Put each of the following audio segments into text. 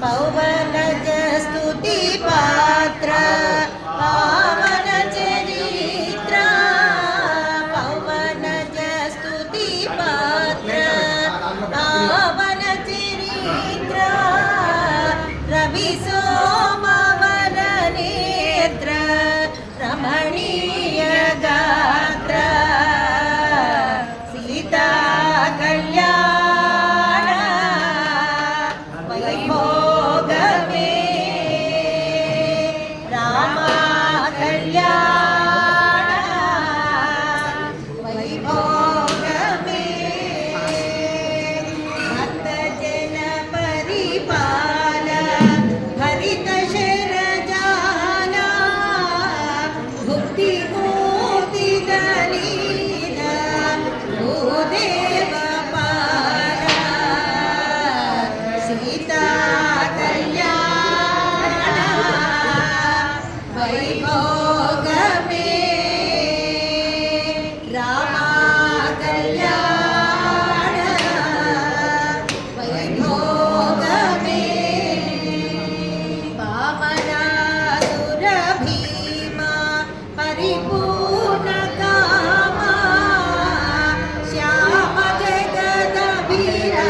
पौवनज स्तुति पात्र पावन चरित्र पौवनज स्तुति पात्र पावन चरित्र रवि सोमवर नेत्र रमणीय गात्र सीता कल्याण वैभोग में रामा कल्याण वैभोग में भक्त जन परिपाल हरित शरजाला भुक्ति मुक्ति दलील भूदेव पाला सीता कल्याण वैभोग में रामा कल्याण वैभोग में वामनासुर भीमा परिपूर्ण कामा श्याम जगदभिरामा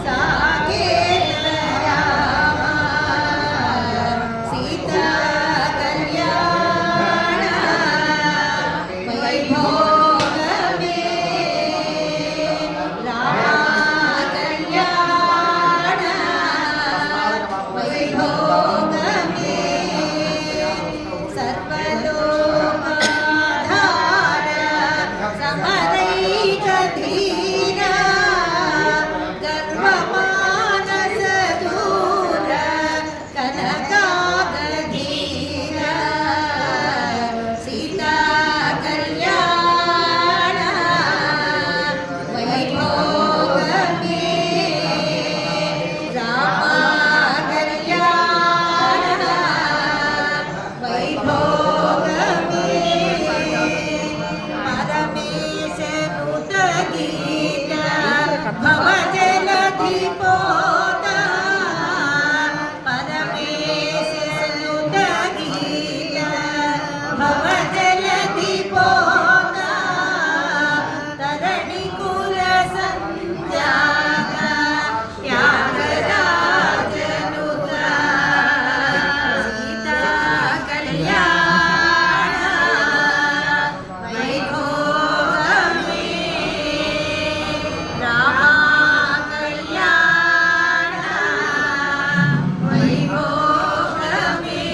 साकेत रामा सीता कल्याण वैभोग में रामा कल्याण वैभोग में सर्वलोकाधार समरैक धीर गर्वमानस दूर कनकागधीर सीता कल्याण वैभोग में रामा कल्याण वैभोग में परमेश नुत गीत भवजलधि पोता परमेश नुत गीत भवजलधि पोता तरणि कुल संत्याग त्यागराज नुत सीता कल्याण वैभोग में रामा कल्याण वैभोग में